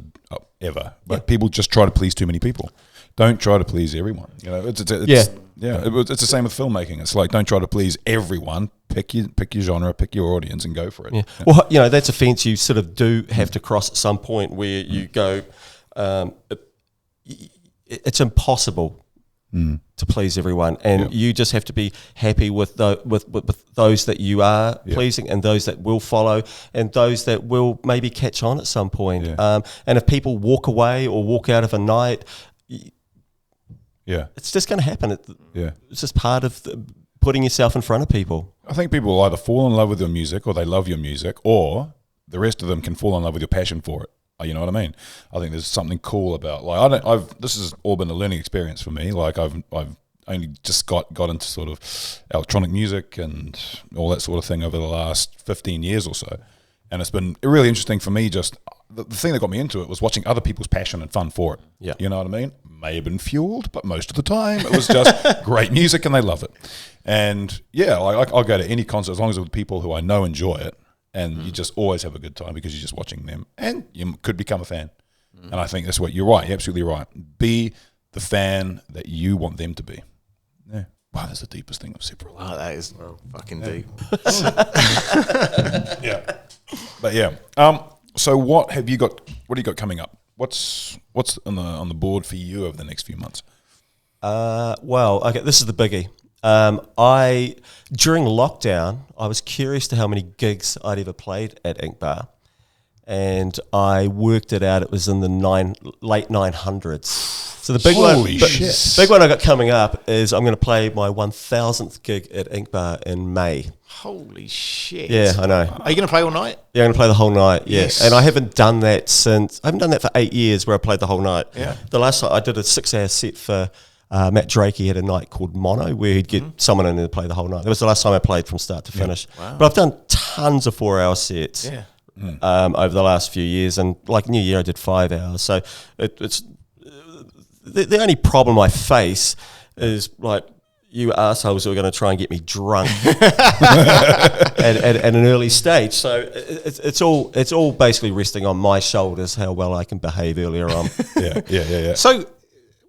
ever, but people just try to please too many people. Don't try to please everyone. It's the same with filmmaking. It's like, don't try to please everyone. Pick your genre, pick your audience, and go for it. Yeah. Well, that's a fence you sort of do have to cross at some point, where you go, it's impossible to please everyone, and you just have to be happy with those that you are pleasing, and those that will follow, and those that will maybe catch on at some point. And if people walk away or walk out of a night, it's just going to happen. It's just part of putting yourself in front of people. I think people will either fall in love with your music, or they love your music, or the rest of them can fall in love with your passion for it. You know what I mean? I think there's something cool about, this has all been a learning experience for me. Like I've only just got into sort of electronic music and all that sort of thing over the last 15 years or so. And it's been really interesting for me. Just the thing that got me into it was watching other people's passion and fun for it. Yeah. You know what I mean? May have been fueled, but most of the time it was just great music and they love it. And I'll go to any concert as long as it's with people who I know enjoy it. And you just always have a good time because you're just watching them, and you could become a fan. And I think that's what you're right. You're absolutely right. Be the fan that you want them to be. Yeah. Wow, that's the deepest thing I've said for a while. Wow, that is fucking deep. Yeah. But so what have you got? What do you got coming up? What's on the board for you over the next few months? Okay, this is the biggie. During lockdown, I was curious to how many gigs I'd ever played at Ink Bar, and I worked it out. It was in the late 900s. So the big one I got coming up is I'm going to play my 1000th gig at Ink Bar in May. Holy shit! Yeah, I know. Are you going to play all night? Yeah, I'm going to play the whole night. Yeah. Yes, and I haven't done that for 8 years, where I played the whole night. Yeah, the last time I did a 6-hour set for Matt Drake. He had a night called Mono, where he'd get someone in there to play the whole night. That was the last time I played from start to finish. Wow. But I've done tons of 4-hour sets over the last few years, and like New Year I did 5 hours. So the only problem I face is like you assholes who are going to try and get me drunk at an early stage. So it's all basically resting on my shoulders how well I can behave earlier on. Yeah. So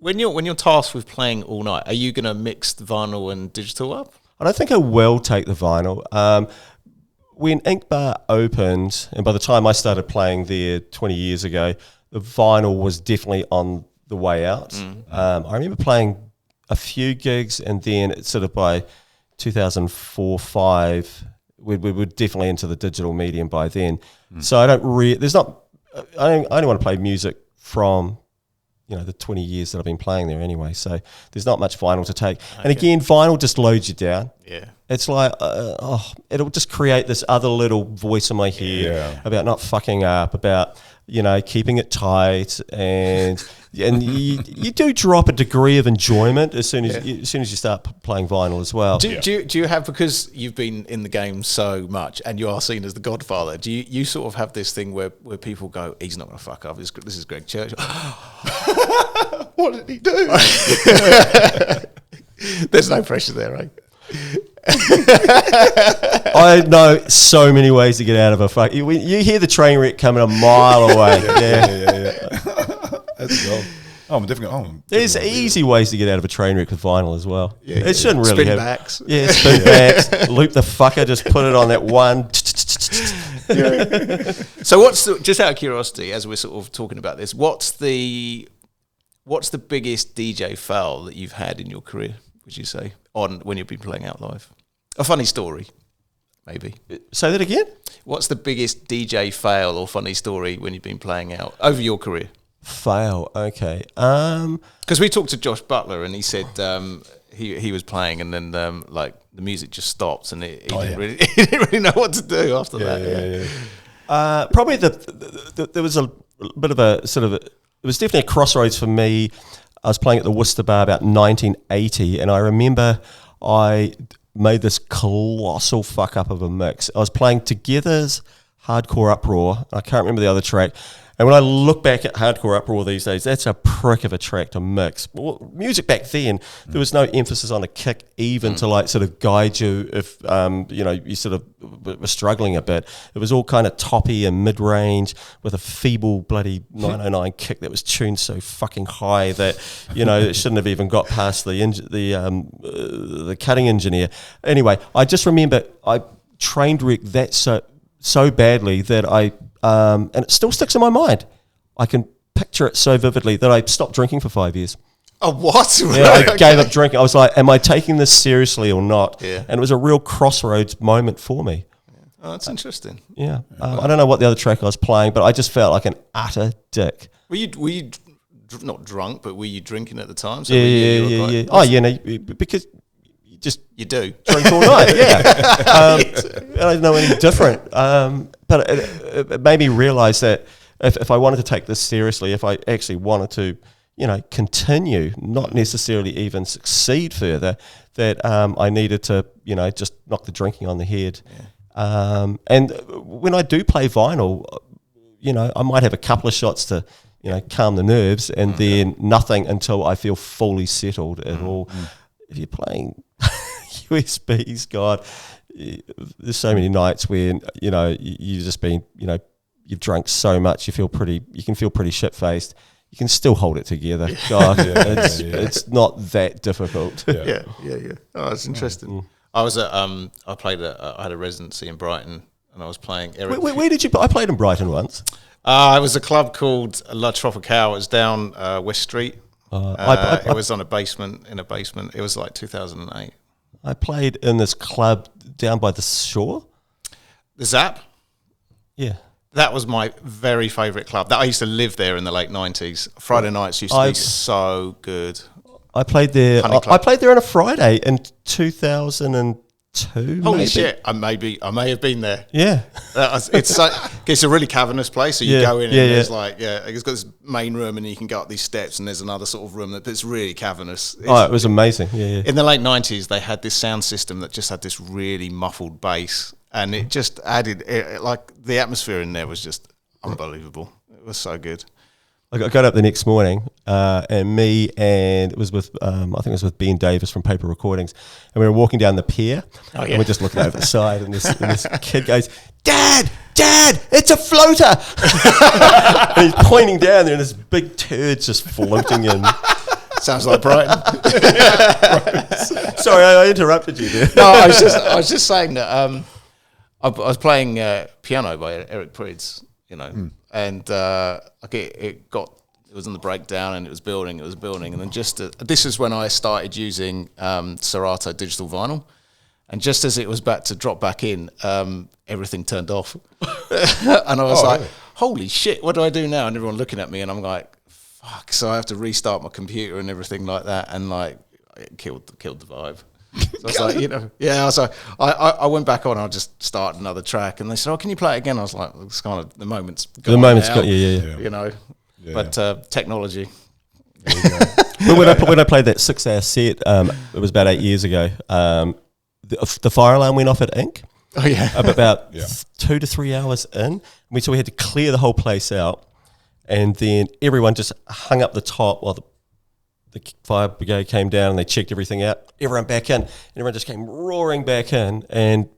when you're tasked with playing all night, are you going to mix the vinyl and digital up? I don't think I will take the vinyl. When Ink Bar opened, and by the time I started playing there 20 years ago, the vinyl was definitely on the way out. I remember playing a few gigs, and then it's sort of by 2004-05, we were definitely into the digital medium by then. So I only want to play music from the 20 years that I've been playing there anyway. So there's not much vinyl to take. Okay. And again, vinyl just loads you down. Yeah. It's like, it'll just create this other little voice in my head about not fucking up, about, keeping it tight. And you do drop a degree of enjoyment as soon as you start playing vinyl as well. Do you have, because you've been in the game so much and you are seen as the Godfather, do you sort of have this thing where people go, he's not going to fuck up, this is Greg Churchill. What did he do? There's no pressure there, right? I know so many ways to get out of a fuck. You hear the train wreck coming a mile away. Yeah. That's gold. There's easy ways to get out of a train wreck with vinyl as well. It shouldn't really spin have backs. Yeah, spin backs. Loop the fucker. Just put it on that one. So what's just out of curiosity, as we're sort of talking about this, what's the biggest DJ fail that you've had in your career, would you say, on when you've been playing out live? A funny story, maybe. Say that again? What's the biggest DJ fail or funny story when you've been playing out over your career? Fail, okay. Because we talked to Josh Butler and he said he was playing and then the music just stopped and he didn't really know what to do after that. Probably there was a bit of a sort of it was definitely a crossroads for me. I was playing at the Worcester Bar about 1980, and I remember I made this colossal fuck up of a mix. I was playing Together's Hardcore Uproar. I can't remember the other track. And when I look back at Hardcore Uproar these days, that's a prick of a track to mix. Well, music back then, there was no emphasis on a kick even to sort of guide you if, you sort of were struggling a bit. It was all kind of toppy and mid-range with a feeble bloody 909 kick that was tuned so fucking high that, it shouldn't have even got past the cutting engineer. Anyway, I just remember I train wrecked that so badly that and it still sticks in my mind. I can picture it so vividly that I stopped drinking for 5 years. Oh, what? Yeah, I gave up drinking. I was like, am I taking this seriously or not? Yeah. And it was a real crossroads moment for me. Oh, that's interesting. Yeah. I don't know what the other track I was playing, but I just felt like an utter dick. Were you not drunk, but were you drinking at the time? So yeah. Oh, because you do drink all night, I don't know any different. But it made me realise that if I wanted to take this seriously, if I actually wanted to, continue, not necessarily even succeed further, that I needed to, just knock the drinking on the head. Yeah. And when I do play vinyl, I might have a couple of shots to, calm the nerves, and then nothing until I feel fully settled at all. If you're playing USBs, God, there's so many nights when you've just been you've drunk so much you can feel pretty shit faced. You can still hold it together. God, it's not that difficult. Yeah. Oh, it's interesting. I was at I had a residency in Brighton and I was playing Eric. Where did you? I played in Brighton once. It was a club called La Tropicale. It was down West Street. It was in a basement. It was like 2008. I played in this club down by the shore. The Zap? Yeah. That was my very favourite club. I used to live there in the late 90s. Friday nights used to be so good. I played there. I played there on a Friday in 2002. Holy maybe. Shit! I may have been there. Yeah, it's a really cavernous place. So you go in and there's it's got this main room and you can go up these steps and there's another sort of room that's really cavernous. It was amazing. Yeah. In the late 90s, they had this sound system that just had this really muffled bass, and it just added the atmosphere in there was just unbelievable. It was so good. I got up the next morning, and me and it was with I think it was with Ben Davis from Paper Recordings, and we were walking down the pier, and we're just looking over the side, and this kid goes, "Dad, it's a floater!" And he's pointing down there, and this big turd's just floating in. Sounds like Brighton. Sorry, I interrupted you there. No, I was just saying that I was playing piano by Eric Prydz, and it was on the breakdown, and it was building, and then this is when I started using Serato digital vinyl, and just as it was about to drop back in, everything turned off, and I was like, really? Holy shit, what do I do now? And everyone looking at me, and I'm like, fuck, so I have to restart my computer and everything like that, and like it killed the vibe. So I was like, I was like, I went back on, I just started another track, and they said, "Oh, can you play it again?" I was like, it's kind of the moment's gone now, But technology. But when I played that 6-hour set, it was about 8 years ago. The fire alarm went off at Inc. Oh yeah, about 2 to 3 hours in. So we had to clear the whole place out, and then everyone just hung up the top while the fire brigade came down and they checked everything out. Everyone back in, and everyone just came roaring back in, and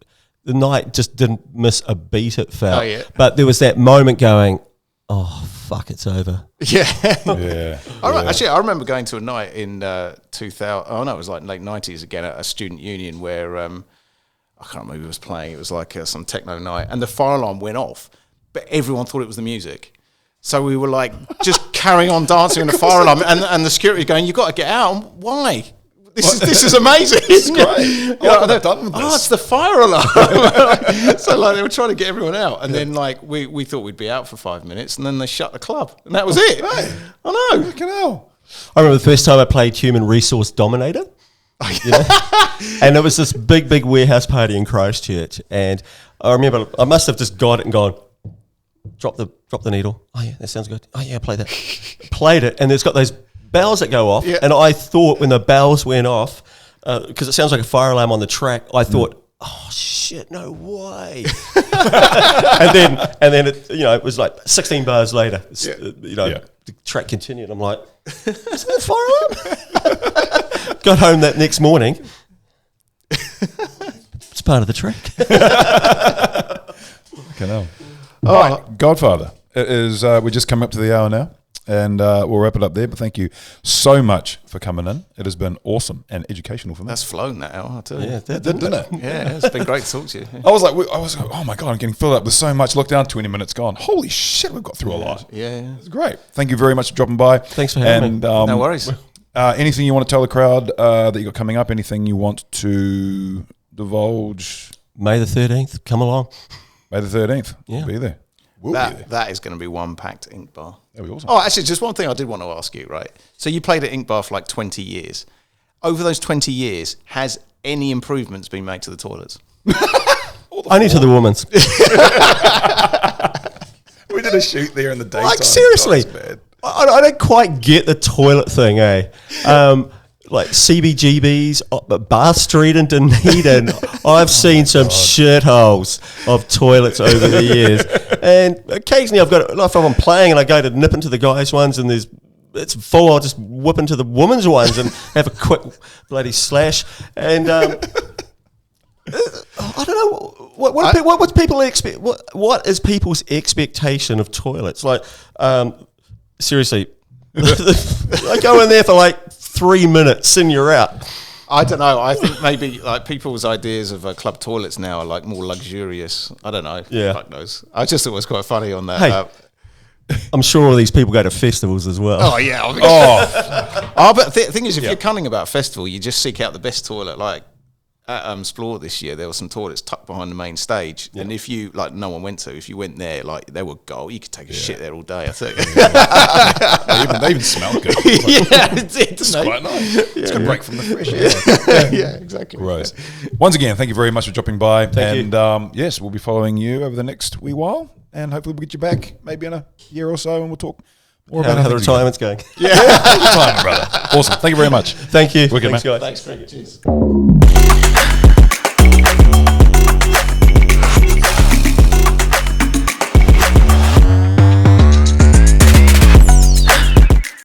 the night just didn't miss a beat, it felt. Oh, yeah. But there was that moment going, oh, fuck, it's over. Yeah. Yeah. Actually, I remember going to a night in 2000. Oh, no, it was like late 90s again at a student union where I can't remember who was playing. It was like some techno night, and the fire alarm went off, but everyone thought it was the music. So we were like just carrying on dancing in the fire alarm, and the security going, "You got to get out." Why? This is amazing. It's great. I've done with this. Oh, it's the fire alarm. So like they were trying to get everyone out, and then like we thought we'd be out for 5 minutes, and then they shut the club, and that was it. Hey, I know. Fucking hell. I remember the first time I played Human Resource Dominator. And it was this big warehouse party in Christchurch, and I remember I must have just got it and gone, drop the needle. Oh yeah, that sounds good. Oh yeah, play that. Played it, and it's got those bells that go off. Yeah. And I thought when the bells went off, because it sounds like a fire alarm on the track, I thought, oh shit, no way. and then it, it was like 16 bars later. The track continued. I'm like, is that a fire alarm? Got home that next morning. It's part of the track. Fucking hell. All right, Godfather. It is. We just come up to the hour now, and we'll wrap it up there. But thank you so much for coming in. It has been awesome and educational for me. That's flown that hour, I tell you. Yeah, didn't it? Yeah, it's been great to talk to you. I was like, oh my god, I'm getting filled up with so much. Look down, 20 minutes gone. Holy shit, we've got through a lot. Yeah. It's great. Thank you very much for dropping by. Thanks for having me. No worries. Anything you want to tell the crowd that you got coming up? Anything you want to divulge? May the 13th, come along. May the 13th. Yeah. We'll be there. That is going to be one packed Ink Bar. That'd be awesome. Oh, actually, just one thing I did want to ask you, right? So you played at Ink Bar for like 20 years. Over those 20 years, has any improvements been made to the toilets? Only to the women's. We did a shoot there in the daytime. Like, seriously. I don't quite get the toilet thing, eh? Like CBGB's, Bath Street in Dunedin, I've seen some shitholes of toilets over the years. And occasionally I've got, if I'm playing and I go to nip into the guys' ones and it's full, I'll just whip into the women's ones and have a quick bloody slash. And I don't know, what's people expect? What is people's expectation of toilets? Like, seriously, I go in there for like 3 minutes and you're out. I don't know. I think maybe like people's ideas of club toilets now are like more luxurious. I don't know. Yeah. Fuck knows. I just thought it was quite funny on that. Hey, I'm sure all these people go to festivals as well. Oh yeah. But the thing is, if you're cunning about a festival, you just seek out the best toilet. Like at Splore this year, there were some toilets tucked behind the main stage, and if you no one went to, if you went there, like they were gold. You could take a shit there all day. I think. They even smell good. It's quite nice. It's a good break from the fresh air. Yeah, exactly. Right. Once again, thank you very much for dropping by. Thank you. Yes, we'll be following you over the next wee while, and hopefully we'll get you back maybe in a year or so, and we'll talk more about how the retirement's going. Yeah, retirement, brother. Awesome. Thank you very much. Thank you. Wicked, Thanks, man. guys. Thanks, Greg. Cheers.